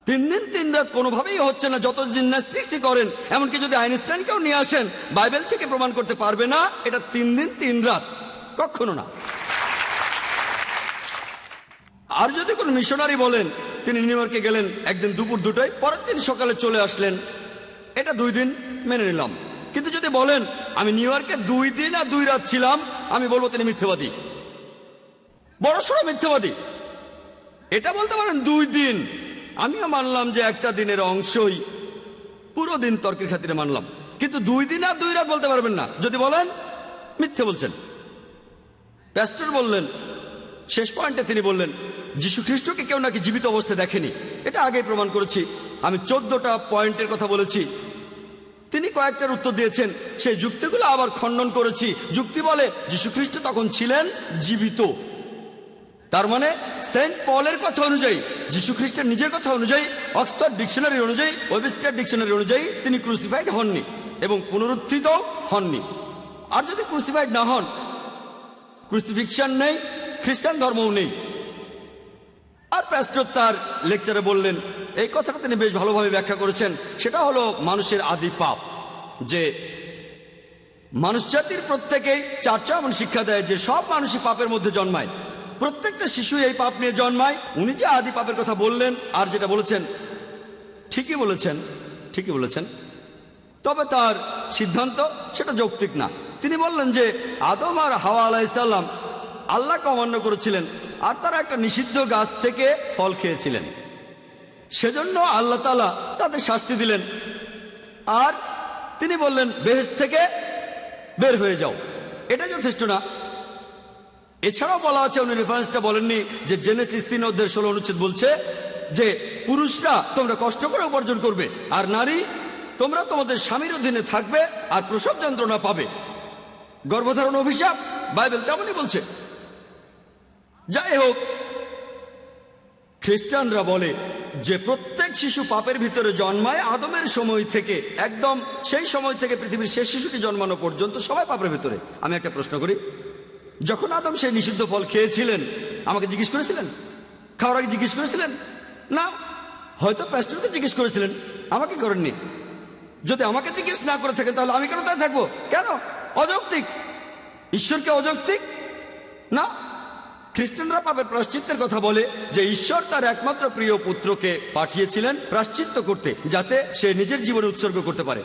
3 দিন 3 রাত কোনোভাবেই হচ্ছে না, যত জিমন্যাস্টিক্সই করেন, এমনকি যদি আইনস্টাইনকেও নিয়ে আসেন, বাইবেল থেকে প্রমাণ করতে পারবে না এটা 3 দিন 3 রাত, কখনো না। আর যদি কোনো মিশনারি বলেন তিনি নিউ ইয়র্কে গেলেন একদিন দুপুর 2টায়, পরের দিন সকালে চলে আসলেন, এটা 2 দিন মেনে নিলাম। কিন্তু যদি বলেন আমি নিউ ইয়র্কে 2 দিন আর 2 রাত ছিলাম, আমি বলবো তিনি মিথ্যাবাদী, বড়সড় মিথ্যাবাদী। এটা বলতে পারেন 2 দিন, আমিও মানলাম যে একটা দিনের অংশই, পুরো দিন তর্কের খাতিরে মানলাম, কিন্তু 2 দিন আর 2 রাত বলতে পারবেন না। যদি বলেন মিথ্যে বলছেন। প্যাস্টর বললেন, শেষ পয়েন্টে তিনি বললেন যীশু খ্রিস্টকে কেউ নাকি জীবিত অবস্থায় দেখেনি। এটা আগেই প্রমাণ করেছি, আমি 14টা পয়েন্টের কথা বলেছি, তিনি কয়েকটার উত্তর দিয়েছেন, সেই যুক্তিগুলো আবার খণ্ডন করেছি। যুক্তি বলে যীশু খ্রিস্ট তখন ছিলেন জীবিত, তার মানে সেন্ট পলের কথা অনুযায়ী, যীশু খ্রিস্টের নিজের কথা অনুযায়ী, অক্সফোর্ড ডিকশনারি অনুযায়ী, ওয়েবস্টার ডিকশনারি অনুযায়ী তিনি ক্রুসিফাইড হননি এবং পুনরুত্থিত হননি। আর যদি ক্রুসিফাইড না হন, ক্রুসিফিকশন নেই, খ্রিস্টান ধর্মও নেই। আর প্যাস্টর তার লেকচারে বললেন, এই কথাটা তিনি বেশ ভালোভাবে ব্যাখ্যা করেছেন, সেটা হলো মানুষের আদি পাপ, যে মানুষ জাতির প্রত্যেকেই চার্চ এমন শিক্ষা দেয় যে সব মানুষই পাপের মধ্যে জন্মায়, প্রত্যেকটা শিশু এই পাপ নিয়ে জন্মায়। উনি যে আদি পাপের কথা বললেন আর যেটা বলেছেন, ঠিকই বলেছেন, ঠিকই বলেছেন, তবে তার সিদ্ধান্ত সেটা যৌক্তিক না। তিনি বললেন যে আদম আর হাওয়া আলাইহিসসালাম আল্লাহকে অমান্য করেছিলেন আর তারা একটা নিষিদ্ধ গাছ থেকে ফল খেয়েছিলেন, সেজন্য আল্লাহ তাআলা তাদের শাস্তি দিলেন। আর তিনি বললেন বেহেশত থেকে বের হয়ে যাও, এটা যথেষ্ট না। এছাড়াও বলা আছে, উনি রেফারেন্সটা বলেননি, যে জেনেসিস 3:16 অনুচ্ছেদ বলছে যে পুরুষরা তোমরা কষ্ট করে উপার্জন করবে আর নারী তোমরা তোমাদের স্বামীর অধীনে থাকবে আর প্রসব যন্ত্রণা পাবে, গর্ভধারণ অভিশাপ, বাইবেল তেমনই বলছে। যাই হোক, খ্রিস্টানরা বলে যে প্রত্যেক শিশু পাপের ভিতরে জন্মায় আদমের সময় থেকে, একদম সেই সময় থেকে পৃথিবীর শেষ শিশুটি জন্মানো পর্যন্ত সবাই পাপের ভিতরে। আমি একটা প্রশ্ন করি, যখন আদম সেই নিষিদ্ধ ফল খেয়েছিলেন আমাকে জিজ্ঞেস করেছিলেন? খাওয়ার আগে জিজ্ঞেস করেছিলেন? না। হয়তো প্যাস্টরকে জিজ্ঞেস করেছিলেন, আমাকে করেননি। যদি আমাকে জিজ্ঞেস না করে থাকেন তাহলে আমি কেন তাই থাকবো? কেন? অযৌক্তিক। ঈশ্বরকে অযৌক্তিক না। খ্রিস্টানরা পাপের প্রায়শ্চিত্তের কথা বলে যে ঈশ্বর তার একমাত্র প্রিয় পুত্রকে পাঠিয়েছিলেন প্রায়শ্চিত্ত করতে, যাতে সে নিজের জীবনে উৎসর্গ করতে পারে।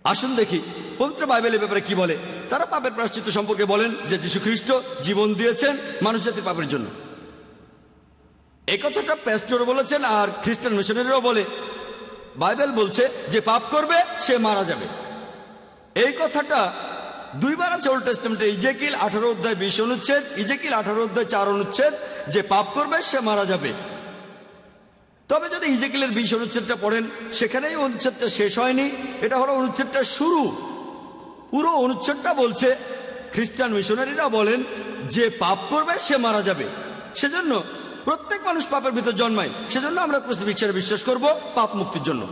আসুন দেখি পবিত্র বাইবেলের ব্যাপারে কি বলে। তারা পাপের প্রায়শ্চিত্ত সম্পর্কে বলেন যে যীশু খ্রিস্ট জীবন দিয়েছেন মানুষ জাতির পাপের জন্য। এই কথাটা প্যাস্টর বলেছেন আর খ্রিস্টান মিশনারিরাও বলে। বাইবেল বলছে যে পাপ করবে সে মারা যাবে। এই কথাটা 2 বার আছে ওল্ড টেস্টামেন্টে, ইজেকিল 18:20 অনুচ্ছেদ, ইজেকিল 18:4 অনুচ্ছেদ, যে পাপ করবে সে মারা যাবে। তবে যদি ইজেকিলের 20 অনুচ্ছেদটা পড়েন, সেখানেই অনুচ্ছেদটা শেষ হয়নি, এটা হলো অনুচ্ছেদটা শুরু। পুরো অনুচ্ছেদটা বলছে, খ্রিস্টান মিশনারিরা বলেন যে পাপ করবে সে মারা যাবে, সেজন্য প্রত্যেক মানুষ পাপের ভিতর জন্মায়, সেজন্য আমরা ক্রুসিফিক্সনে বিশ্বাস করব পাপ মুক্তির জন্য।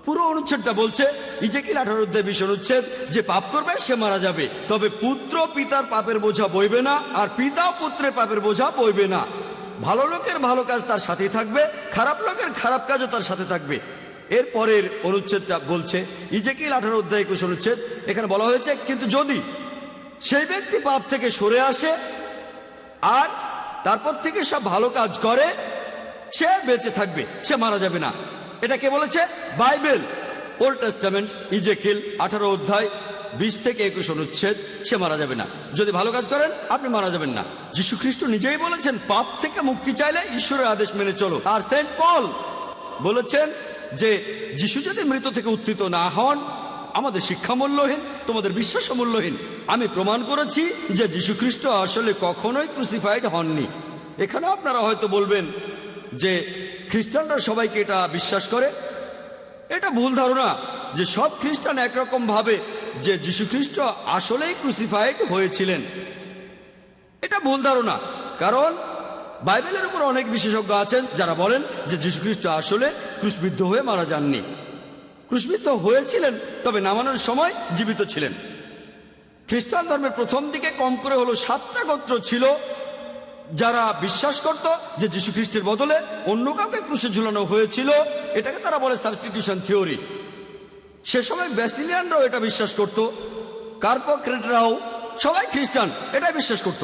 পুরো অনুচ্ছেদটা বলছে, ইজেকিল 18:20 অনুচ্ছেদ, যে পাপ করবে সে মারা যাবে, তবে পুত্র পিতার পাপের বোঝা বইবে না আর পিতা পুত্রের পাপের বোঝা বইবে না। ভালো লোকের ভালো কাজ তার সাথেই থাকবে, খারাপ লোকের খারাপ কাজও তার সাথে থাকবে। এর পরের অনুচ্ছেদটা বলছে, ইজেকিল 18:21 অনুচ্ছেদ, এখানে বলা হয়েছে কিন্তু যদি সেই ব্যক্তি পাপ থেকে সরে আসে আর তারপর থেকে সব ভালো কাজ করে, সে বেঁচে থাকবে, সে মারা যাবে না। এটা কে বলেছে? বাইবেল, ওল্ড টেস্টামেন্ট, ইজেকিল 18:20-21 অনুচ্ছেদ, সে মারা যাবে না। যদি ভালো কাজ করেন আপনি মারা যাবেন না। যীশু খ্রিস্ট নিজেই বলেছেন পাপ থেকে মুক্তি চাইলে ঈশ্বরের আদেশ মেনে চলো। আর সেন্ট পল বলেছেন যে যীশু যদি মৃত থেকে উত্থিত না হন, আমাদের শিক্ষা মূল্যহীন, তোমাদের বিশ্বাস মূল্যহীন। আমি প্রমাণ করেছি যে যীশু খ্রিস্ট আসলে কখনোই ক্রুসিফাইড হননি। এখানে আপনারা হয়তো বলবেন যে খ্রিস্টানরা সবাইকে এটা বিশ্বাস করে। এটা ভুল ধারণা যে সব খ্রিস্টান একরকম ভাবে যে যীশু খ্রিস্ট আসলেই ক্রুসিফাইড হয়েছিলেন। এটা ভুল ধারণা, কারণ বাইবেলের উপর অনেক বিশেষজ্ঞ আছেন যারা বলেন যে যীশু খ্রিস্ট আসলে ক্রুশবিদ্ধ হয়ে মারা যাননি। ক্রুশবিদ্ধ হয়েছিলেন, তবে নামানোর সময় জীবিত ছিলেন। খ্রিস্টান ধর্মের প্রথম দিকে কম করে হলো 7টা গোত্র ছিল যারা বিশ্বাস করত যে যীশু খ্রিস্টের বদলে অন্য কাউকে ক্রুশে ঝুলানো হয়েছিল, এটাকে তারা বলে সাবস্টিটিউশন থিওরি। সে সময় ব্যাসিলিয়ানরাও এটা বিশ্বাস করত, কার্পোক্রেটরাও, সবাই খ্রিস্টান এটাই বিশ্বাস করত।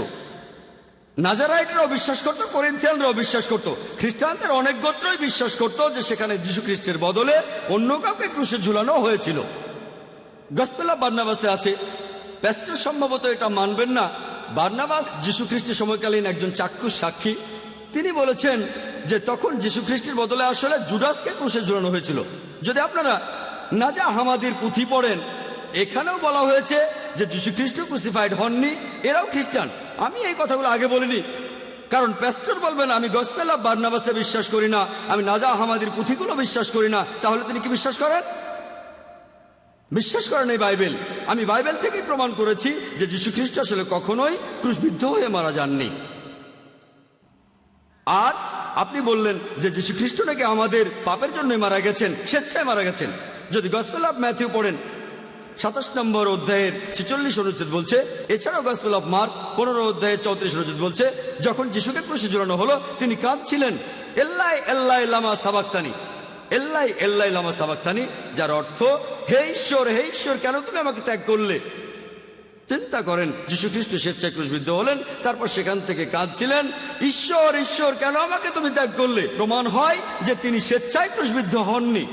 নাজারাইটরাও বিশ্বাস করত, করিন্থিয়ানরাও বিশ্বাস করত, খ্রিস্টানদের অনেক গোত্রই বিশ্বাস করত যে সেখানে যীশু খ্রিস্টের বদলে অন্য কাউকে ক্রুশে ঝুলানো হয়েছিল। গসপেল অফ বার্নাবাসে আছে, প্যাস্টর সম্ভবত এটা মানবেন না, বার্নাবাস যীশু খ্রিস্টের সময়কালীন একজন চাক্ষুষ সাক্ষী। তিনি বলেছেন যে তখন যীশু খ্রিস্টের বদলে আসলে জুডাসকে ক্রুশে ঝুলানো হয়েছিল। যদি আপনারা নাজা হামাদির পুঁথি পড়েন, এখানেও বলা হয়েছে যে যীশু খ্রিস্ট ক্রুসিফাইড হননি, এরাও খ্রিস্টান। আমি এই কথাগুলো আগে বলিনি, কারণ প্যাস্টর বলবেন আমি গসপেল অফ বার্নাবাসে বিশ্বাস করি না, আমি নাজা হামাদির পুঁথিগুলো বিশ্বাস করি না। তাহলে তিনি কি বিশ্বাস করেন? বিশ্বাস করেন এই বাইবেল। আমি বাইবেল থেকেই প্রমাণ করেছি যে যীশু খ্রিস্ট আসলে কখনোই ক্রুশবিদ্ধ হয়ে মারা যাননি। আর আপনি বললেন যে যীশু খ্রিস্ট নাকি আমাদের পাপের জন্য মারা গেছেন, স্বেচ্ছায় মারা গেছেন। যদি গসপেল অফ ম্যাথিউ পড়েন 27 নম্বর অধ্যায়ের 46 অনুচ্ছেদ বলছে, এছাড়াও গসপেল অফ মার্ক 15 অধ্যায়ের 34 অনুচ্ছেদ বলছে, যখন যীশুকে ক্রুশে ঝুলানো হলো তিনি কাঁদছিলেন, এল্লাই এল্লাই লামা সাবাক্তানি, এল্লাই এল্লাই লামা সাবাক্তানি, যার অর্থ হে ঈশ্বর কেন তুমি আমাকে ত্যাগ করলে। চিন্তা করেন, যীশু খ্রিস্ট স্বেচ্ছায় ক্রুশবিদ্ধ হলেন, তারপর সেখান থেকে কাঁদছিলেন, ঈশ্বর কেন আমাকে তুমি ত্যাগ করলে। প্রমাণ হয় যে তিনি স্বেচ্ছায় ক্রুশবিদ্ধ হননি।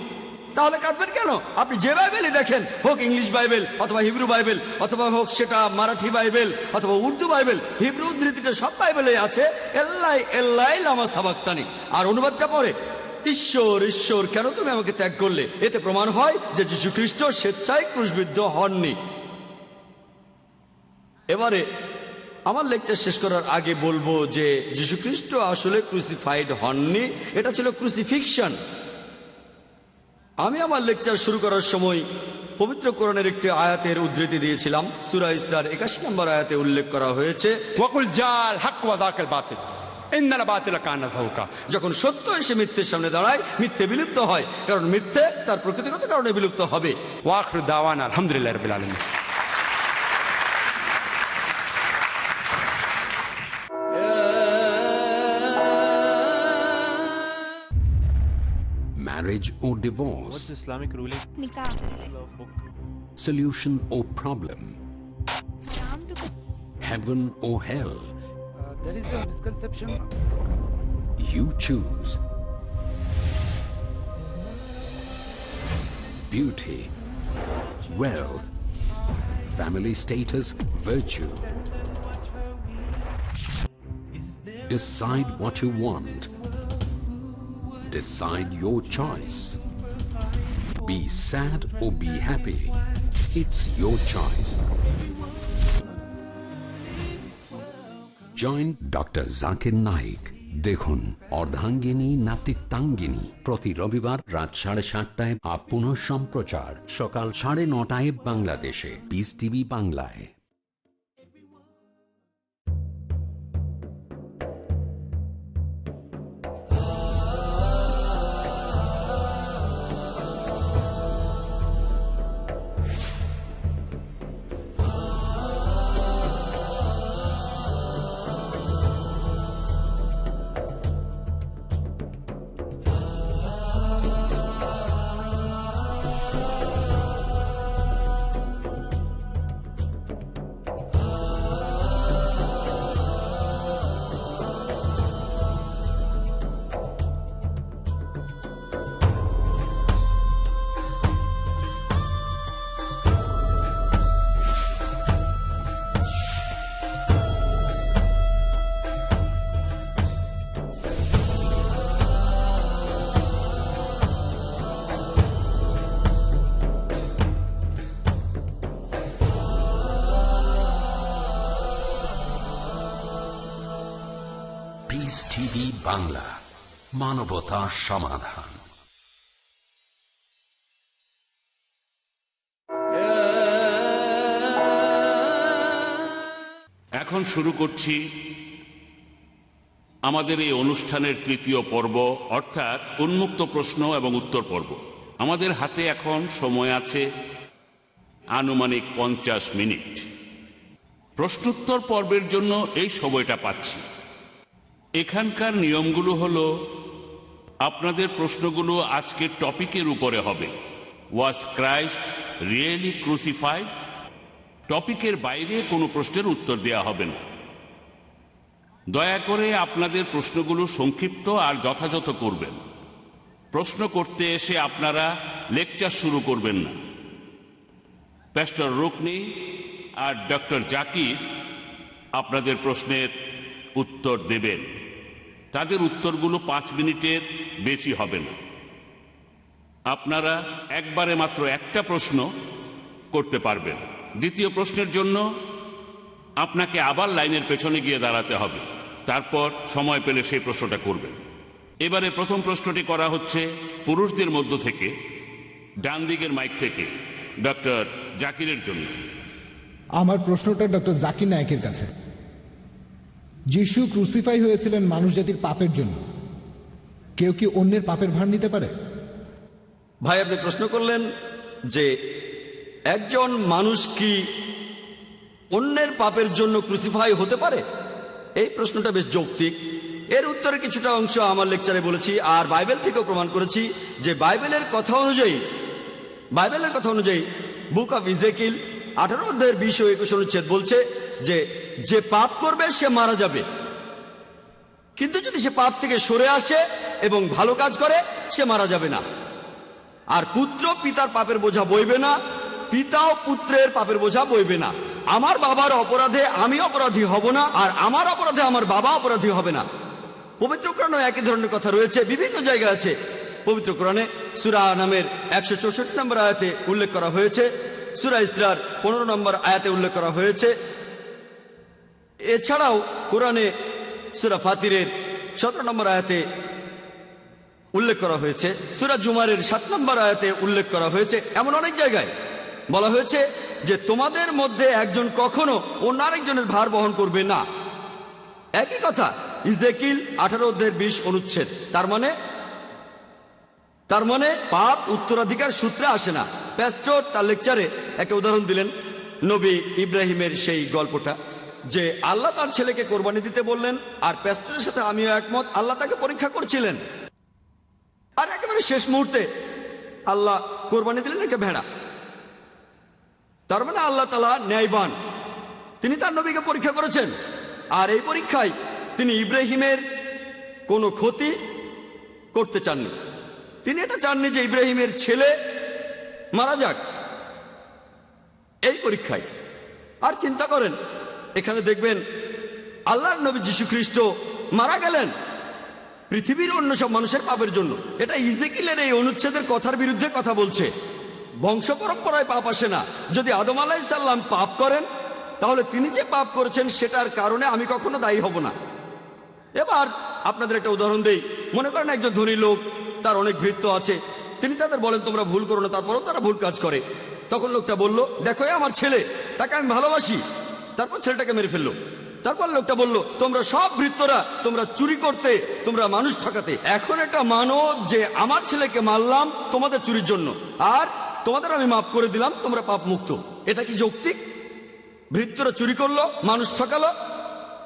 তাহলে কাঁদবেন কেন? আপনি যে বাইবেলই দেখেন, হোক ইংলিশ বাইবেল অথবা হিব্রু বাইবেল, অথবা হোক সেটা মারাঠি বাইবেল অথবা উর্দু বাইবেল, হিব্রু উদ্ধৃতিটা সব বাইবেলে আছে এল্লাই এল্লাই লামা সাবাক্তানি। আর অনুবাদটা পড়ে ঈশ্বর কেন তুমি আমাকে ত্যাগ করলে। এতে প্রমাণ হয় যে যীশু খ্রিস্ট স্বেচ্ছায় ক্রুশবিদ্ধ হননি। এবারে আমার লেকচার শেষ করার আগে বলবো যে যীশু খ্রিস্ট আসলে ক্রুসিফাইড হননি, এটা ছিল ক্রুসিফিকশন। আমি আমার লেকচার শুরু করার সময় পবিত্র কোরআনের একটি আয়াতের উদ্ধৃতি দিয়েছিলাম। সূরা ইসরার 81 নম্বর আয়াতে উল্লেখ করা হয়েছে, ওয়াকুল জাল হক ওয়া যাকাল বাতিল ইন্নাল বাতিলা কানা যাহুকা। যখন সত্য এসে মিথ্যের সামনে দাঁড়ায়, মিথ্যে বিলুপ্ত হয়, কারণ মিথ্যে তার প্রকৃতিগত কারণে বিলুপ্ত হবে। ওয়া আখিরু দাওয়ানা আলহামদুলিল্লাহি রাব্বিল আলামিন। Marriage or divorce? What's Islamic ruling? Nikah. Solution or problem? Heaven or hell? There is a misconception. You choose. Beauty, wealth, family status, virtue. Decide what you want. Decide your choice. Be sad or be happy. It's your choice. Join Dr. Zakir Naik. দেখুন অর্ধাঙ্গিনী নাতিত্বাঙ্গিনী প্রতি রবিবার রাত 7:30 আর পুনঃ সম্প্রচার সকাল 9:30 বাংলাদেশে piece TV বাংলায়। Piece TV Bangla, মানবতার সমাধান। এখন শুরু করছি আমাদের এই অনুষ্ঠানের তৃতীয় পর্ব, অর্থাৎ উন্মুক্ত প্রশ্ন এবং উত্তর পর্ব। আমাদের হাতে এখন সময় আছে আনুমানিক 50 মিনিট। প্রশ্নোত্তর পর্বের জন্য এই সময়টা পাচ্ছি। এখানকার নিয়মগুলো হলো, আপনাদের প্রশ্নগুলো আজকের টপিকের উপরে হবে। ওয়াজ ক্রাইস্ট রিয়েলি ক্রুসিফাইড? টপিকের বাইরে কোনো প্রশ্নের উত্তর দেওয়া হবে না। দয়া করে আপনাদের প্রশ্নগুলো সংক্ষিপ্ত আর যথাযথ করবেন। প্রশ্ন করতে এসে আপনারা লেকচার শুরু করবেন না। প্যাস্টর রুকনি আর ডক্টর জাকির আপনাদের প্রশ্নের উত্তর দেবেন। তাদের উত্তরগুলো 5 মিনিটের বেশি হবে না। আপনারা একবারে মাত্র একটা প্রশ্ন করতে পারবেন। দ্বিতীয় প্রশ্নের জন্য আপনাকে আবার লাইনের পেছনে গিয়ে দাঁড়াতে হবে, তারপর সময় পেলে সেই প্রশ্নটা করবেন। এবারে প্রথম প্রশ্নটি করা হচ্ছে পুরুষদের মধ্য থেকে, ডান দিকের মাইক থেকে ডক্টর জাকিরের জন্য। আমার প্রশ্নটা ডক্টর জাকির নায়েকের কাছে। যিশু ক্রুসিফাই হয়েছিলেন মানুষ জাতির পাপের জন্য। কেউ কি অন্যের পাপের ভার নিতে পারে? ভাই, আপনি প্রশ্ন করলেন যে একজন মানুষ কি অন্যের পাপের জন্য ক্রুসিফাই হতে পারে? এই প্রশ্নটা বেশ যৌক্তিক। এর উত্তরে কিছুটা অংশ আমার লেকচারে বলেছি, আর বাইবেল থেকেও প্রমাণ করেছি যে বাইবেলের কথা অনুযায়ী বুক অফ ইজেকিল 18 অধ্যায়ের 20 ও 21 অনুচ্ছেদ বলছে যে যে পাপ করবে সে মারা যাবে, কিন্তু যদি সে পাপ থেকে সরে আসে এবং ভালো কাজ করে সে মারা যাবে না। আর পুত্র পিতার পাপের বোঝা বইবে না, পিতাও পুত্রের পাপের বোঝা বইবে না। আমার বাবার অপরাধে আমি অপরাধী হব না, আর আমার অপরাধে আমার বাবা অপরাধী হবে না। পবিত্র কোরআনে একই ধরনের কথা রয়েছে, বিভিন্ন জায়গায় আছে। পবিত্র কোরআনে সূরা নামের 164 নম্বর আয়াতে উল্লেখ করা হয়েছে, সূরা ইসরার 15 নম্বর আয়াতে উল্লেখ করা হয়েছে। এছাড়াও কোরআনে সূরা ফাতিরের 17 নম্বর আয়াতে উল্লেখ করা হয়েছে, সূরা জুমারের 7 নম্বর আয়াতে উল্লেখ করা হয়েছে। এমন অনেক জায়গায় বলা হয়েছে যে তোমাদের মধ্যে একজন কখনো অন্য আরেকজনের ভার বহন করবে না। একই কথা ইজেকিল 18 অধ্যায়ের 20 অনুচ্ছেদ। তার মানে পাপ উত্তরাধিকার সূত্রে আসে না। প্যাস্টর তার লেকচারে একটা উদাহরণ দিলেন, নবী ইব্রাহিমের সেই গল্পটা, যে আল্লাহ তার ছেলেকে কোরবানি দিতে বললেন, আর প্যাস্টরের সাথে আমিও একমত, আল্লাহ তাকে পরীক্ষা করছিলেন। আর একেবারে শেষ মুহূর্তে আল্লাহ কোরবানি দিলেন একটা ভেড়া। তার মানে আল্লাহ তাআলা ন্যায়বান, তিনি তার নবীকে পরীক্ষা করেছেন। আর এই পরীক্ষায় তিনি ইব্রাহিমের কোনো ক্ষতি করতে চাননি। তিনি এটা চাননি যে ইব্রাহিমের ছেলে মারা যাক এই পরীক্ষায়। আর চিন্তা করেন, এখানে দেখবেন আল্লাহর নবী যীশু খ্রিস্ট মারা গেলেন পৃথিবীর অন্য সব মানুষের পাপের জন্য। এটা ইজেকিলের এই অনুচ্ছেদের কথার বিরুদ্ধে কথা বলছে। বংশ পরম্পরায় পাপ আসে না। যদি আদম আলাইহিস সালাম পাপ করেন, তাহলে তিনি যে পাপ করেছেন সেটার কারণে আমি কখনো দায়ী হব না। এবার আপনাদের একটা উদাহরণ দেই। মনে করেন একজন ধনী লোক, তার অনেক ভৃত্য আছে, তিনি তাদের বলেন তোমরা ভুল করো না, তারপরও তারা ভুল কাজ করে। তখন লোকটা বলল, দেখো আমার ছেলে, তাকে আমি ভালোবাসি। তারপর ছেলেটাকে মেরে ফেললো। তারপর লোকটা বলল, তোমরা সব ভৃত্যরা তোমরা চুরি করতে, তোমরা মানুষ ঠকাতে। এখন এটা মানো যে আমার ছেলেকে মারলাম তোমাদের চুরির জন্য, আর তোমাদের আমি মাফ করে দিলাম, তোমরা পাপ মুক্ত। এটা কি যৌক্তিক? ভৃত্যরা চুরি করলো, মানুষ ঠকালো,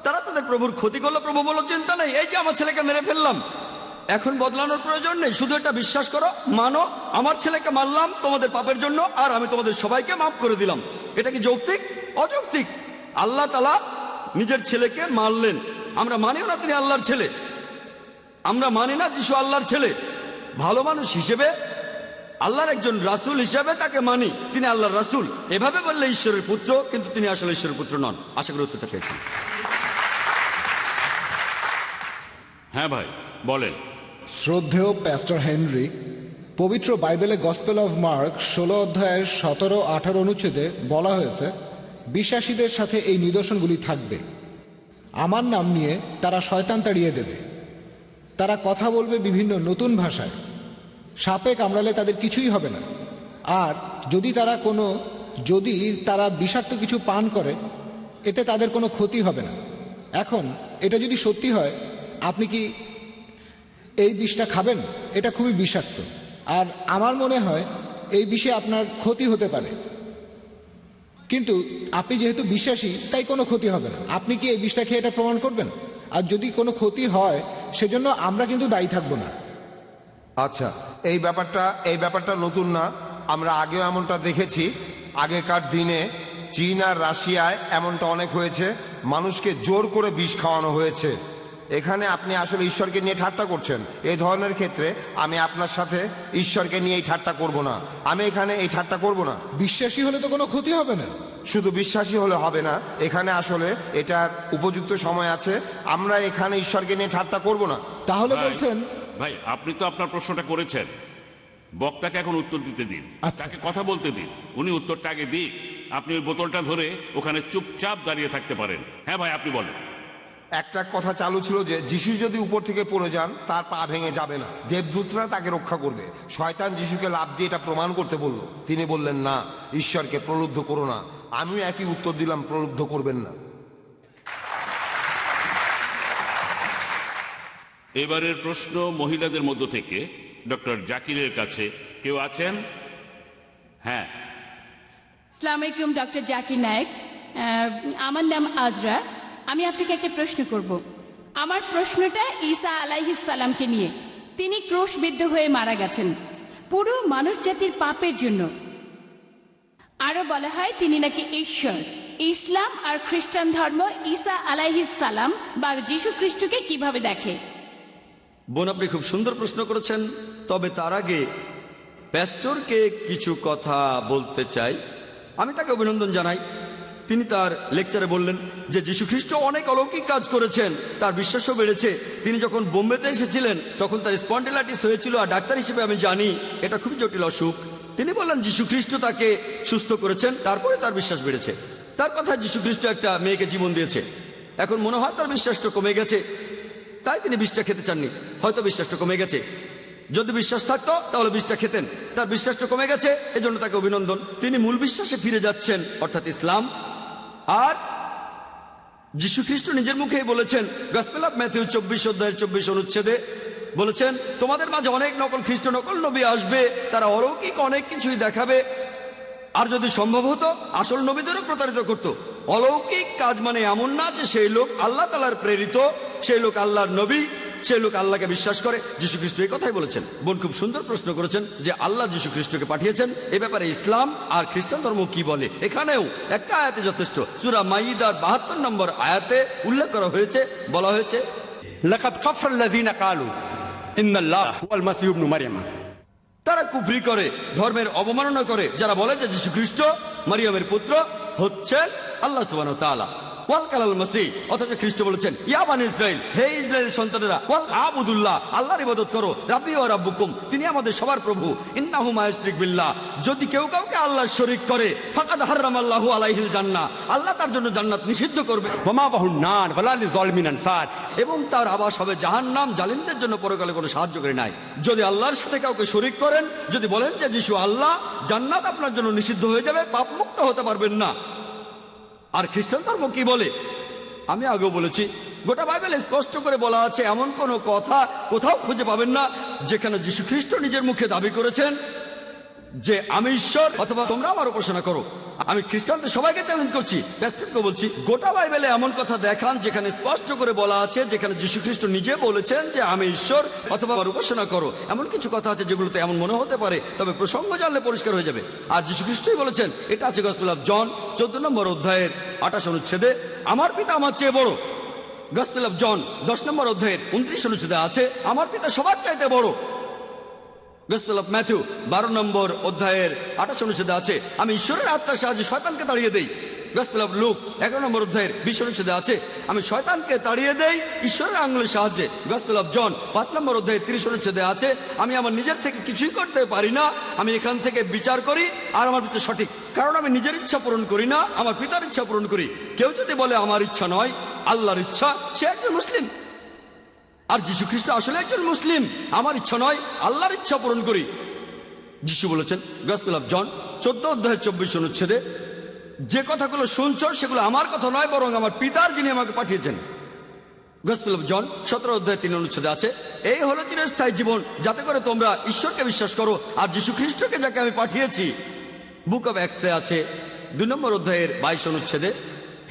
তারা তাদের প্রভুর ক্ষতি করলো। প্রভু বলল, চিন্তা নেই, এই যে আমার ছেলেকে মেরে ফেললাম, এখন বদলানোর প্রয়োজন নেই, শুধু এটা বিশ্বাস করো, মানো আমার ছেলেকে মারলাম তোমাদের পাপের জন্য, আর আমি তোমাদের সবাইকে মাফ করে দিলাম। এটা কি যৌক্তিক? অযৌক্তিক। আল্লাহ তাআলা নিজের ছেলেকে মারলেন। আমরা মানিও না তিনি আল্লাহর ছেলে, আমরা মানি না যিশু আল্লাহর ছেলে। ভালো মানুষ হিসেবে, আল্লাহর একজন রাসূল হিসেবে তাকে মানি, তিনি আল্লাহর রাসূল। এভাবে বললে ঈশ্বরের পুত্র, কিন্তু তিনি আসলে ঈশ্বরের পুত্র নন। আশা করি উত্তরটা পেয়েছেন। হ্যাঁ ভাই, বলেন। শ্রদ্ধেয় প্যাস্টর হেনরি, পবিত্র বাইবেলে গসপেল অফ মার্ক 16 অধ্যায়ের 17-18 অনুচ্ছেদে বলা হয়েছে, বিশ্বাসীদের সাথে এই নিদর্শনগুলি থাকবে, আমার নাম নিয়ে তারা শয়তান তাড়িয়ে দেবে, তারা কথা বলবে বিভিন্ন নতুন ভাষায়, সাপে কামড়ালে তাদের কিছুই হবে না, আর যদি তারা বিষাক্ত কিছু পান করে এতে তাদের কোনো ক্ষতি হবে না। এখন এটা যদি সত্যি হয়, আপনি কি এই বিষটা খাবেন? এটা খুবই বিষাক্ত, আর আমার মনে হয় এই বিষে আপনার ক্ষতি হতে পারে, কিন্তু আপনি যেহেতু বিশ্বাসী তাই কোনো ক্ষতি হবে না। আপনি কি এই বিষটা খেয়ে এটা প্রমাণ করবেন? আর যদি কোনো ক্ষতি হয় সেজন্য আমরা কিন্তু দায়ী থাকব না। আচ্ছা, এই ব্যাপারটা নতুন না, আমরা আগেও এমনটা দেখেছি। আগেকার দিনে চীন আর রাশিয়ায় এমনটা অনেক হয়েছে, মানুষকে জোর করে বিষ খাওয়ানো হয়েছে। এখানে আপনি আসলে ঈশ্বরকে নিয়ে ঠাট্টা করছেন। এই ধরনের ক্ষেত্রে আমি আপনার সাথে ঈশ্বরকে নিয়ে এই ঠাট্টা করব না, আমি এখানে এই ঠাট্টা করব না। বিশ্বাসী হলে তো কোনো ক্ষতি হবে না। শুধু বিশ্বাসী হলে হবে না, এখানে আসলে এটার উপযুক্ত সময় আছে। আমরা এখানে ঈশ্বরকে নিয়ে ঠাট্টা করব না। তাহলে ভাই, বলছেন ভাই আপনি তো আপনার প্রশ্নটা করেছেন, বক্তাকে এখন উত্তর দিতে দিন, আচ্ছা। তাকে কথা বলতে দিন, উনি উত্তরটা আগে দিক। আপনি ওই বোতলটা ধরে ওখানে চুপচাপ দাঁড়িয়ে থাকতে পারেন। হ্যাঁ ভাই, আপনি বলেন। একটা কথা চালু ছিল যে যিশু যদি উপর থেকে পড়ে যান তার পা ভেঙে যাবে না, দেবদূতরা তাকে রক্ষা করবে। শয়তান যিশুকে লাফ দিয়ে এটা প্রমাণ করতে বলল, তিনি বললেন না, ঈশ্বরকে প্রলুব্ধ করো না। আমিও একই উত্তর দিলাম, প্রলুব্ধ করবেন না। এবারের প্রশ্ন মহিলাদের মধ্য থেকে ডক্টর জাকিরের কাছে কেউ আছেন? হ্যাঁ। আসসালামু আলাইকুম, ডক্টর জাকির নায়েক। আমার নাম আজরা। আমি আপনাকে একটা প্রশ্ন করব। আমার প্রশ্নটা ঈসা আলাইহিস সালামকে নিয়ে। তিনি ক্রুশবিদ্ধ হয়ে মারা গেছেন পুরো মানুষ জাতির পাপের জন্য। আরো বলা হয় তিনি নাকি ঈশ্বর। ইসলাম আর খ্রিস্টান ধর্ম ঈসা আলাইহিস সালাম বা যীশু খ্রিস্টকে কিভাবে দেখে? বোন, আপনি খুব সুন্দর প্রশ্ন করেছেন। তবে তার আগে প্যাস্টরকে কিছু কথা বলতে চাই। আমি তাকে অভিনন্দন জানাই। তিনি তার লেকচারে বললেন যে যীশু খ্রিস্ট অনেক অলৌকিক কাজ করেছেন, তার বিশ্বাসও বেড়েছে। তিনি যখন বোম্বেতে এসেছিলেন তখন তার স্পন্ডিলাইটিস হয়েছিল, আর ডাক্তার হিসেবে আমি জানি এটা খুবই জটিল অসুখ। তিনি বললেন যীশু খ্রিস্ট তাকে সুস্থ করেছেন, তারপরে তার বিশ্বাস বেড়েছে। তার কথা যীশু খ্রিস্ট একটা মেয়েকে জীবন দিয়েছে। এখন মনে হয় তার বিশ্বাসটা কমে গেছে, তাই তিনি বিষটা খেতে চাননি। হয়তো বিশ্বাসটা কমে গেছে, যদি বিশ্বাস থাকতো তাহলে বিষটা খেতেন। তার বিশ্বাসটা কমে গেছে, এজন্য তাকে অভিনন্দন। তিনি মূল বিশ্বাসে ফিরে যাচ্ছেন, অর্থাৎ ইসলাম। আর যীশু খ্রিস্ট নিজের মুখেই বলেছেন, গসপেল অফ ম্যাথিউ 24 অধ্যায়ের 24 অনুচ্ছেদে বলেছেন, তোমাদের মাঝে অনেক নকল খ্রিস্ট, নকল নবী আসবে, তারা অলৌকিক অনেক কিছুই দেখাবে। আর যদি সম্ভব হতো আসল নবীদেরও প্রতারিত করত। অলৌকিক কাজ মানে এমন না যে সেই লোক আল্লাহ তাআলার প্রেরিত, সেই লোক আল্লাহর নবী, সেই লোক আল্লাহকে বিশ্বাস করে। যীশু খ্রিস্ট এই কথাই বলেছেন। বোন খুব সুন্দর প্রশ্ন করেছেন যে আল্লাহ যীশু খ্রিস্টকে পাঠিয়েছেন, এ ব্যাপারে ইসলাম আর খ্রিস্টান ধর্ম কি বলে। এখানেও একটা আয়াতে যথেষ্ট। সূরা মাইদার 72 নম্বর আয়াতে উল্লেখ করা হয়েছে, বলা হয়েছে, لقد كفر الذين قالوا إن الله هو المسيح ابن مريم। তারা কুফরি করে, ধর্মের অবমাননা করে, যারা বলে যে যীশু খ্রিস্ট মারিয়ামের পুত্র হচ্ছেন আল্লাহ সুবহানাহু ওয়া তাআলা। ওয়াল কালাল মাসিহ, অথচ খ্রিস্ট বলেছেন, ইয়া বানি ইসরাইল, হে ইসরায়েলের সন্তানেরা, ওয়াল আবুদুল্লাহ, আল্লাহর ইবাদত করো, রাব্বি ওয়া রাব্বুকুম, তিনি আমাদের সবার প্রভু, ইন্নাহু মা ইউশরিক বিল্লাহ, যদি কেউ কাউকে আল্লাহর শরীক করে, ফাকাদ হারামাল্লাহু আলাইহিল জান্নাহ, আল্লাহ তার জন্য জান্নাত নিষিদ্ধ করবে, ومأواه النار ولا للظالمين أنصار। এবং তার আবাস হবে জাহান্নাম, জালিমদের জন্য পরকালে কোনো সাহায্যকারী নাই। যদি আল্লাহর সাথে কাউকে শরীক করেন, যদি বলেন যে যিশু আল্লাহ, জান্নাত আপনার জন্য নিষিদ্ধ হয়ে যাবে, পাপ মুক্ত হতে পারবেন না। আর খ্রিস্টান ধর্ম কি বলে? আমি আগেও বলেছি, গোটা বাইবেলে স্পষ্ট করে বলা আছে, এমন কোনো কথা কোথাও খুঁজে পাবেন না যেখানে যীশু খ্রিস্ট নিজের মুখে দাবি করেছেন যে আমি ঈশ্বর অথবা তোমরা আমার উপাসনা করো। আমি খ্রিস্টানদের সবাইকে চ্যালেঞ্জ করছি, প্যাস্টরকে বলছি, গোটা বাইবেলে এমন কথা দেখান যেখানে স্পষ্ট করে বলা আছে, যেখানে যীশু খ্রিস্ট নিজে বলেছেন যে আমি ঈশ্বর অথবা আমার উপাসনা করো। এমন কিছু কথা আছে যেগুলোতে এমন মনে হতে পারে, তবে প্রসঙ্গ জানলে পরিষ্কার হয়ে যাবে। আর যীশু খ্রিস্টই বলেছেন, এটা আছে গসপেল অফ জন 14 নম্বর অধ্যায়ের 28 অনুচ্ছেদে, আমার পিতা আমার চেয়ে বড়। গসপেল অফ জন 10 নম্বর অধ্যায়ের 29 অনুচ্ছেদে আছে, আমার পিতা সবার চাইতে বড়। গসপেল অফ ম্যাথিউ 12 নম্বর অধ্যায়ের 28 অনুচ্ছেদে আছে, আমি ঈশ্বরের আত্মার সাহায্যে শয়তানকে তাড়িয়ে দেই। গসপেল অফ লুক 11 নম্বর অধ্যায়ের 20 অনুচ্ছেদে আছে, আমি শয়তানকে তাড়িয়ে দেই ঈশ্বরের আঙুলের সাহায্যে। গসপেল অফ জন 5 নম্বর অধ্যায়ের 30 অনুচ্ছেদে আছে, আমি আমার নিজের থেকে কিছুই করতে পারি না, আমি এখান থেকে বিচার করি আর আমার বিচার সঠিক, কারণ আমি নিজের ইচ্ছা পূরণ করি না, আমার পিতার ইচ্ছা পূরণ করি। কেউ যদি বলে আমার ইচ্ছা নয়, আল্লাহর ইচ্ছা, সে একজন মুসলিম। আর যীশু খ্রিস্ট আসলে একজন মুসলিম, আমার ইচ্ছা নয়, আল্লাহর ইচ্ছা পূরণ করি। যীশু বলেছেন গসপেল অফ জন 14 অধ্যায়ের 24 অনুচ্ছেদে, যে কথাগুলো শুনছ সেগুলো আমার কথা নয়, বরং আমার পিতার যিনি আমাকে পাঠিয়েছেন। গসপেল অফ জন 17 অধ্যায় 3 অনুচ্ছেদে আছে, এই হলো চিরস্থায়ী জীবন, যাতে করে তোমরা ঈশ্বরকে বিশ্বাস করো আর যীশু খ্রিস্টকে যাকে আমি পাঠিয়েছি। বুক অফ অ্যাক্টসে আছে 2 নম্বর অধ্যায়ের 22 অনুচ্ছেদে,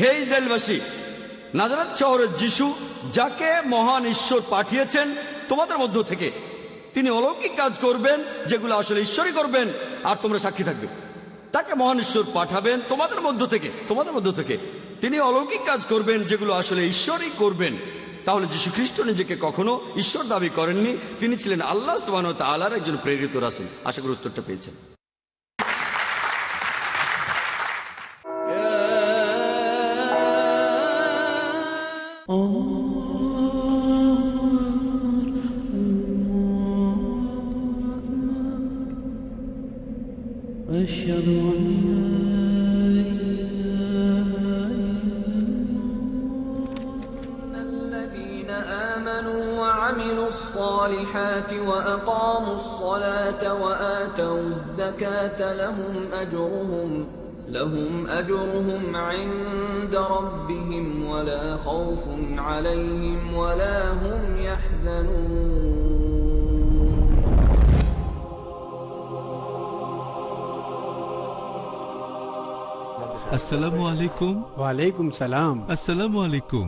হে ইসরায়েলবাসী, নাজারেত শহরের যীশু যাকে মহান ঈশ্বর পাঠিয়েছেন তোমাদের মধ্য থেকে। তিনি অলৌকিক কাজ করবেন যেগুলো আসলে ঈশ্বরই করবেন, আর তোমরা সাক্ষী থাকবে। তাকে মহান ঈশ্বর পাঠাবেন তোমাদের মধ্য থেকে তিনি অলৌকিক কাজ করবেন যেগুলো আসলে ঈশ্বরই করবেন। তাহলে যীশু খ্রিস্ট নিজেকে কখনো ঈশ্বর দাবি করেননি, তিনি ছিলেন আল্লাহ সুবহানাহু ওয়া তাআলার একজন প্রেরিত রাসূল। আশা করি উত্তরটা পেয়েছেন। أشهد أن الذين آمنوا وعملوا الصالحات وأقاموا الصلاة وآتوا الزكاة لهم أجرهم عند ربهم ولا خوف عليهم ولا هم يحزنون আসসালামু আলাইকুম। ওয়ালাইকুম সালাম। আসসালামু আলাইকুম।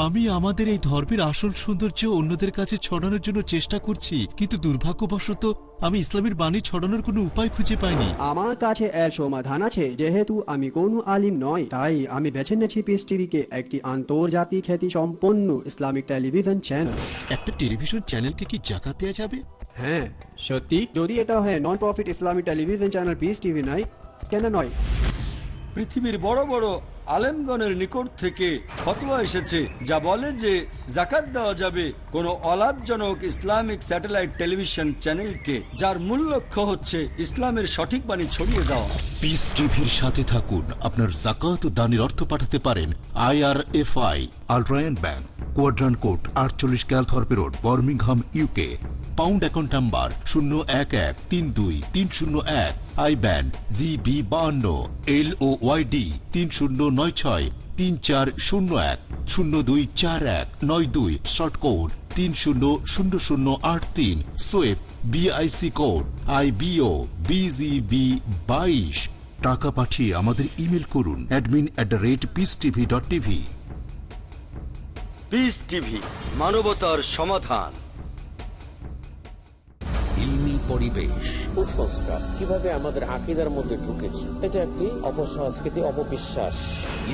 আমি আমাদের এই ধর্মের আসল সৌন্দর্য অন্যদের কাছে ছড়ানোর জন্য চেষ্টা করছি, কিন্তু দুর্ভাগ্যবশত আমি ইসলামের বাণী ছড়ানোর কোনো উপায় খুঁজে পাইনি। আমার কাছে এর সমাধান আছে। যেহেতু আমি কোনো আলিম নই, তাই আমি বেছে নিয়েছি পিস টিভিকে, একটি আন্তর্জাতিক খ্যাতি সম্পন্ন ইসলামিক টেলিভিশন চ্যানেল। একটা টেলিভিশন চ্যানেলকে কি জাকাত দেওয়া যাবে? হ্যাঁ সত্যি, যদি এটা হয় non profit Islamic television channel piece TV নয়, কেন নয়? পৃথিবীর বড় বড় আলেমগণের নিকট থেকে ফতোয়া এসেছে যা বলে যে জাকাত দেওয়া যাবে কোনো অলাভজনক ইসলামিক স্যাটেলাইট টেলিভিশন চ্যানেলকে, যার মূল লক্ষ্য হচ্ছে ইসলামের সঠিক বাণী ছড়িয়ে দেওয়া। পিস টিভির সাথে থাকুন। আপনার জাকাত ও দানের অর্থ পাঠাতে পারেন IRFI, আলট্রায়ন bank, quadrant code 48 Calthorpe road, Birmingham, UK। Pound account number 0113230301, IBAN GB52 LOYD 30963401 024192, short code 300083, সোয়েব BIC কোড IBO BGB22। টাকা পাঠিয়ে আমাদের ইমেল করুন admin@peacetv.tv। পিস টিভি, মানবতার সমাধান। ইলমি পরিবেশ, কুসংস্কার কিভাবে আমাদের আকীদার মধ্যে ঢুকেছে, এটা একটি অপসংস্কৃতি, অপবিশ্বাস।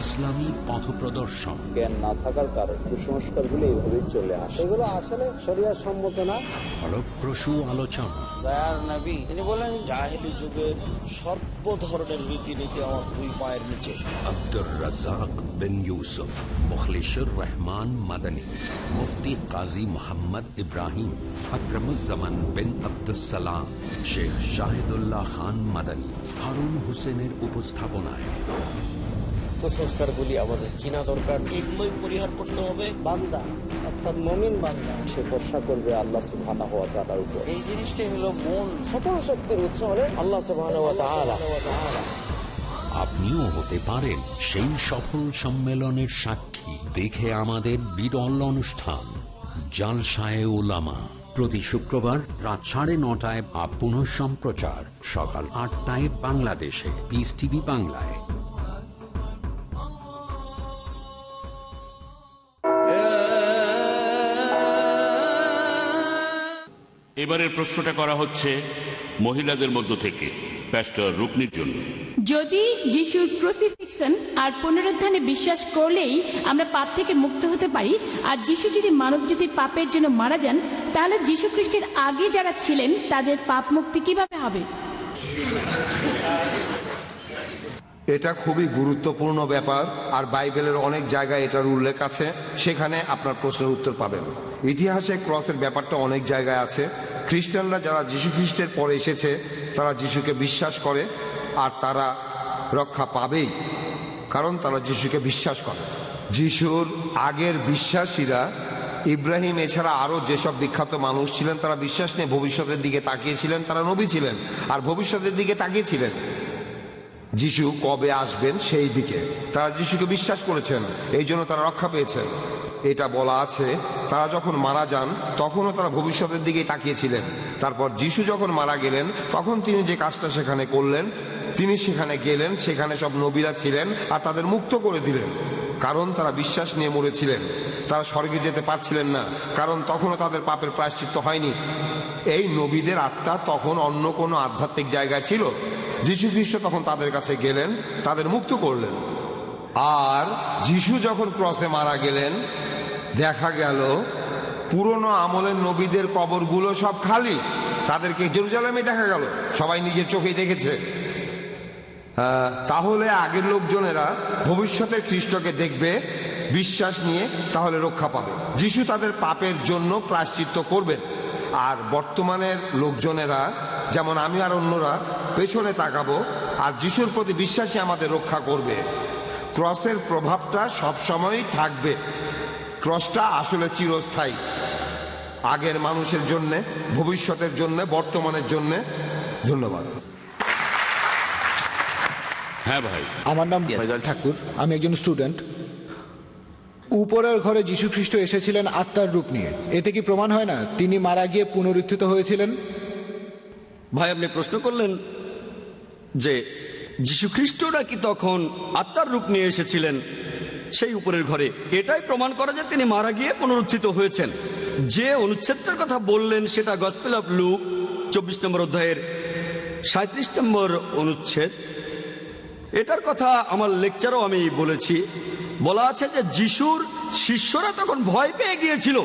ইসলামী পথপ্রদর্শন। জ্ঞান না থাকার কারণে কুসংস্কারগুলো এইভাবে চলে আসে, এগুলো আসলে শরিয়াত সম্মত না। ফলপ্রসূ আলোচনা। দয়ার নবী তিনি বলেন, জাহেলি যুগের সর্ব ধরনের রীতিনীতি আমার দুই পায়ের নিচে। আব্দুর রাজ্জাক বিন ইউসুফ, মুখলিসুর রহমান মাদানী, মুফতি কাজী মোহাম্মদ ইব্রাহিম, আকরামুজ্জামান বিন আব্দুস সালাম, শেখ শাহিদুল্লাহ খান মাদানী, হারুন হোসেনের উপস্থাপনায়। কুসংস্কারগুলি আমাদের চিনা দরকার। এগুলোই পরিহার করতে হবে। বান্দা অর্থাৎ মুমিন বান্দা সে ভরসা করবে আল্লাহ সুবহানাহু ওয়া তাআলার উপর। এই জিনিসটাই হলো মূল। সকল শক্তির উৎস হলেন আল্লাহ সুবহানাহু ওয়া তাআলা। আপনিও হতে পারেন সেই সফল সম্মেলনের সাক্ষী। দেখে আমাদের বিরল অনুষ্ঠান জালসায়ে উলামা, প্রতি শুক্রবার রাত 9:30 বা পুনঃ সম্প্রচার সকাল 8টায় বাংলাদেশে পিস টিভি বাংলায়। এবারের প্রশ্নটা করা হচ্ছে মহিলাদের মধ্য থেকে প্যাস্টর রুকনির জন্য। যদি যিশুর ক্রুসিফিক্সন আর পুনরুত্থানে বিশ্বাস করলেই আমরা পাপ থেকে মুক্ত হতে পারি, আর যিশু যদি মানবজাতির পাপের জন্য মারা যান, তাহলে যিশু খ্রিস্টের আগে যারা ছিলেন তাদের পাপ মুক্তি কিভাবে হবে? এটা খুবই গুরুত্বপূর্ণ ব্যাপার, আর বাইবেলের অনেক জায়গায় এটার উল্লেখ আছে, সেখানে আপনার প্রশ্নের উত্তর পাবেন। ইতিহাসে ক্রসের ব্যাপারটা অনেক জায়গায় আছে। খ্রিস্টানরা যারা যীশু খ্রিস্টের পরে এসেছে তারা যিশুকে বিশ্বাস করে, আর তারা রক্ষা পাবেই, কারণ তারা যিশুকে বিশ্বাস করে। যিশুর আগের বিশ্বাসীরা, ইব্রাহিম এছাড়া আরও যেসব বিখ্যাত মানুষ ছিলেন, তারা বিশ্বাস নিয়ে ভবিষ্যতের দিকে তাকিয়েছিলেন। তারা নবী ছিলেন আর ভবিষ্যতের দিকে তাকিয়েছিলেন যিশু কবে আসবেন সেই দিকে। তারা যিশুকে বিশ্বাস করেছেন, এই জন্য তারা রক্ষা পেয়েছেন। এটা বলা আছে তারা যখন মারা যান তখনও তারা ভবিষ্যতের দিকেই তাকিয়েছিলেন। তারপর যিশু যখন মারা গেলেন তখন তিনি যে কাজটা সেখানে করলেন, তিনি সেখানে গেলেন, সেখানে সব নবীরা ছিলেন আর তাদের মুক্ত করে দিলেন। কারণ তারা বিশ্বাস নিয়ে মরেছিলেন। তারা স্বর্গে যেতে পারছিলেন না, কারণ তখনও তাদের পাপের প্রায়শ্চিত্ত হয়নি। এই নবীদের আত্মা তখন অন্য কোনো আধ্যাত্মিক জায়গায় ছিল। যীশু খ্রিস্ট তখন তাদের কাছে গেলেন, তাদের মুক্ত করলেন। আর যীশু যখন ক্রসে মারা গেলেন, দেখা গেল পুরনো আমলের নবীদের কবরগুলো সব খালি। তাদেরকে জেরুজালেমে দেখা গেল, সবাই নিজের চোখেই দেখেছে। তাহলে আগের লোকজনেরা ভবিষ্যতের খ্রিস্টকে দেখবে, বিশ্বাস নিয়ে, তাহলে রক্ষা পাবে। যিশু তাদের পাপের জন্য প্রায়শ্চিত্ত করবেন। আর বর্তমানের লোকজনেরা, যেমন আমি আর অন্যরা, পেছনে তাকাবো আর যিশুর প্রতি বিশ্বাসী আমাদের রক্ষা করবে। ক্রসের প্রভাবটা সবসময়ই থাকবে। ক্রসটা আসলে চিরস্থায়ী, আগের মানুষের জন্যে, ভবিষ্যতের জন্যে, বর্তমানের জন্যে। ধন্যবাদ। হ্যাঁ ভাই, আমার নাম ফয়জাল ঠাকুর, আমি একজন স্টুডেন্ট। উপরের ঘরে যীশু খ্রিস্ট এসেছিলেন আত্মার রূপ নিয়ে, এতে কি প্রমাণ হয় না তিনি মারা গিয়ে পুনরুত্থিত হয়েছিলেন? ভাই, আপনি প্রশ্ন করলেন যে যীশু খ্রিস্ট নাকি তখন আত্মার রূপ নিয়ে এসেছিলেন সেই উপরের ঘরে। এটাই প্রমাণ করে যে তিনি মারা গিয়ে পুনরুত্থিত হয়েছেন। যে অনুচ্ছেদটার কথা বললেন সেটা গসপেল অফ লুক 24 নম্বর অধ্যায়ের 37 নম্বর অনুচ্ছেদ। এটার কথা আমার লেকচারও আমি বলেছি। বলা আছে যে যিশুর শিষ্যরা তখন ভয় পেয়ে গিয়েছিল।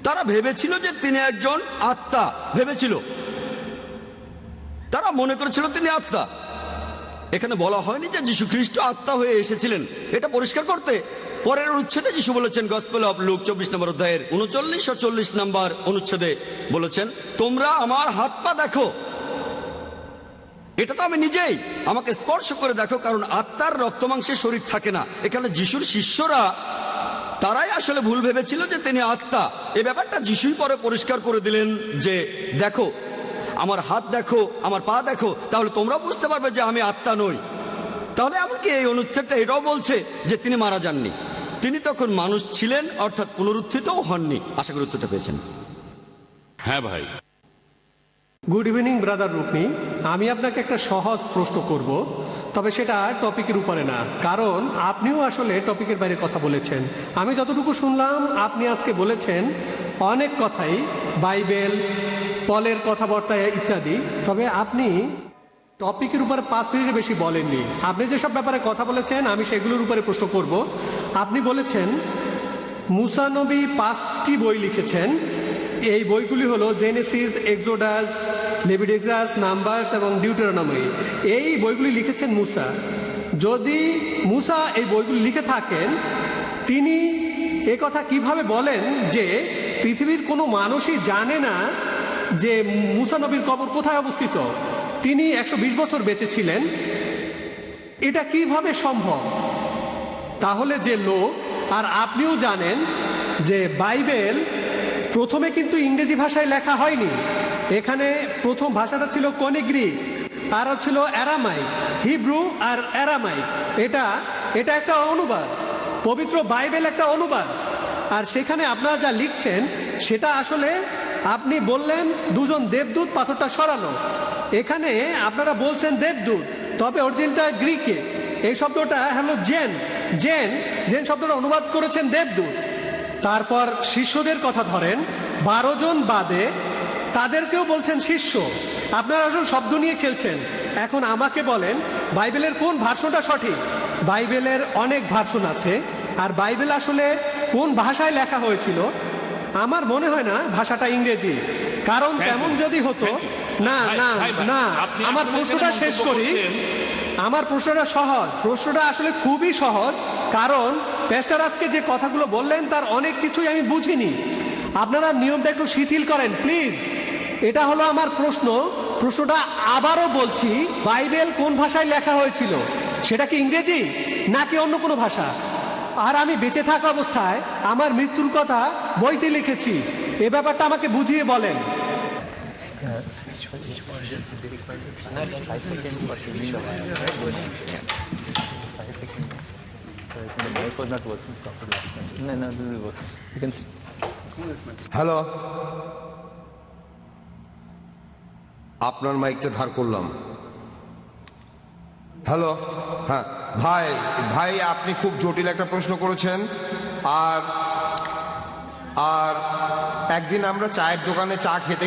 তারা ভেবেছিল যে তিনি একজন আত্মা, ভেবেছিল, তারা মনে করেছিল তিনি আত্মা। এখানে বলা হয়নি যে যীশু খ্রিস্ট আত্মা হয়ে এসেছিলেন। এটা পরিষ্কার করতে পরের অনুচ্ছেদে যিশু বলেছেন, গসপেল অফ লুক 24 নম্বর অধ্যায়ের 39 ও 40 নম্বর অনুচ্ছেদে বলেছেন, তোমরা আমার হাত পা দেখো। এটা তো আমি নিজেই, আমাকে স্পর্শ করে দেখো, কারণ আত্মার রক্ত মাংসে শরীর থাকে না। এখানে যিশুর শিষ্যরা, তারাই আসলে ভুল ভেবেছিল যে তিনি আত্মা। এই ব্যাপারটা যিশুই পরে পরিষ্কার করে দিলেন যে দেখো, আমার হাত দেখো, আমার পা দেখো, তাহলে তোমরা বুঝতে পারবে যে আমি আত্মা নই। তাহলে এমনকি এই অনুচ্ছেদটা এটাও বলছে যে তিনি মারা যাননি, তিনি তখন মানুষ ছিলেন, অর্থাৎ পুনরুত্থিতও হননি। আশা করি উত্তরটা পেয়েছেন। হ্যাঁ ভাই। গুড ইভিনিং ব্রাদার রূপনি, আমি আপনাকে একটা সহজ প্রশ্ন করব, তবে সেটা টপিকের উপরে না, কারণ আপনিও আসলে টপিকের বাইরে কথা বলেছেন। আমি যতটুকু শুনলাম, আপনি আজকে বলেছেন অনেক কথাই, বাইবেল, পলের কথাবার্তা ইত্যাদি, তবে আপনি টপিকের উপরে 5 মিনিটের বেশি বলেননি। আপনি যেসব ব্যাপারে কথা বলেছেন আমি সেগুলোর উপরে প্রশ্ন করব। আপনি বলেছেন মুসা নবী 5টি বই লিখেছেন। এই বইগুলি হলো জেনেসিস, এক্সোডাস, লেভিটিকাস, নাম্বারস এবং ডিউটেরোনমি। এই বইগুলি লিখেছেন মুসা। যদি মুসা এই বইগুলি লিখে থাকেন, তিনি কথা কিভাবে বলেন যে পৃথিবীর কোনো মানুষই জানে না যে মুসা নবীর কবর কোথায় অবস্থিত? তিনি 120 বছর বেঁচে ছিলেন, এটা কিভাবে সম্ভব? তাহলে যে লোক, আর আপনিও জানেন যে বাইবেল প্রথমে কিন্তু ইংরেজি ভাষায় লেখা হয়নি। এখানে প্রথম ভাষাটা ছিল কোনি গ্রিক, আর ছিল অ্যারামাইক, হিব্রু আর অ্যারামাইক। এটা একটা অনুবাদ, পবিত্র বাইবেল একটা অনুবাদ। আর সেখানে আপনারা যা লিখছেন সেটা আসলে, আপনি বললেন 2 জন দেবদূত পাথরটা সরানো, এখানে আপনারা বলছেন দেবদূত, তবে অরিজিনটা গ্রিকে। এই শব্দটা হলো জেন, জেন জেন শব্দটা অনুবাদ করেছেন দেবদূত। তারপর শিষ্যদের কথা ধরেন, 12 জন বাদে তাদেরকেও বলছেন শিষ্য। আপনারা আসলে শব্দ নিয়ে খেলছেন। এখন আমাকে বলেন বাইবেলের কোন ভার্সনটা সঠিক? বাইবেলের অনেক ভার্সন আছে, আর বাইবেল আসলে কোন ভাষায় লেখা হয়েছিল? আমার মনে হয় না ভাষাটা ইংরেজি, কারণ তেমন যদি হতো। না না না, আমার প্রশ্নটা শেষ করি। আমার প্রশ্নটা সহজ, প্রশ্নটা আসলে খুবই সহজ, কারণ প্যাস্টার আজকে যে কথাগুলো বললেন তার অনেক কিছুই আমি বুঝিনি। আপনারা নিয়মটা একটু শিথিল করেন প্লিজ। এটা হলো আমার প্রশ্ন। প্রশ্নটা আবারও বলছি, বাইবেল কোন ভাষায় লেখা হয়েছিল? সেটা কি ইংরেজি নাকি অন্য কোনো ভাষা? আর আমি বেঁচে থাকা অবস্থায় আমার মৃত্যুর কথা বইতে লিখেছি, এ ব্যাপারটা আমাকে বুঝিয়ে বলেন। হ্যালো, আপনার মাইকটা ধার করলাম। হ্যালো, হ্যাঁ। ভাই ভাই আপনি খুব জটিল একটা প্রশ্ন করেছেন। আর একদিন আমরা চায়ের দোকানে চা খেতে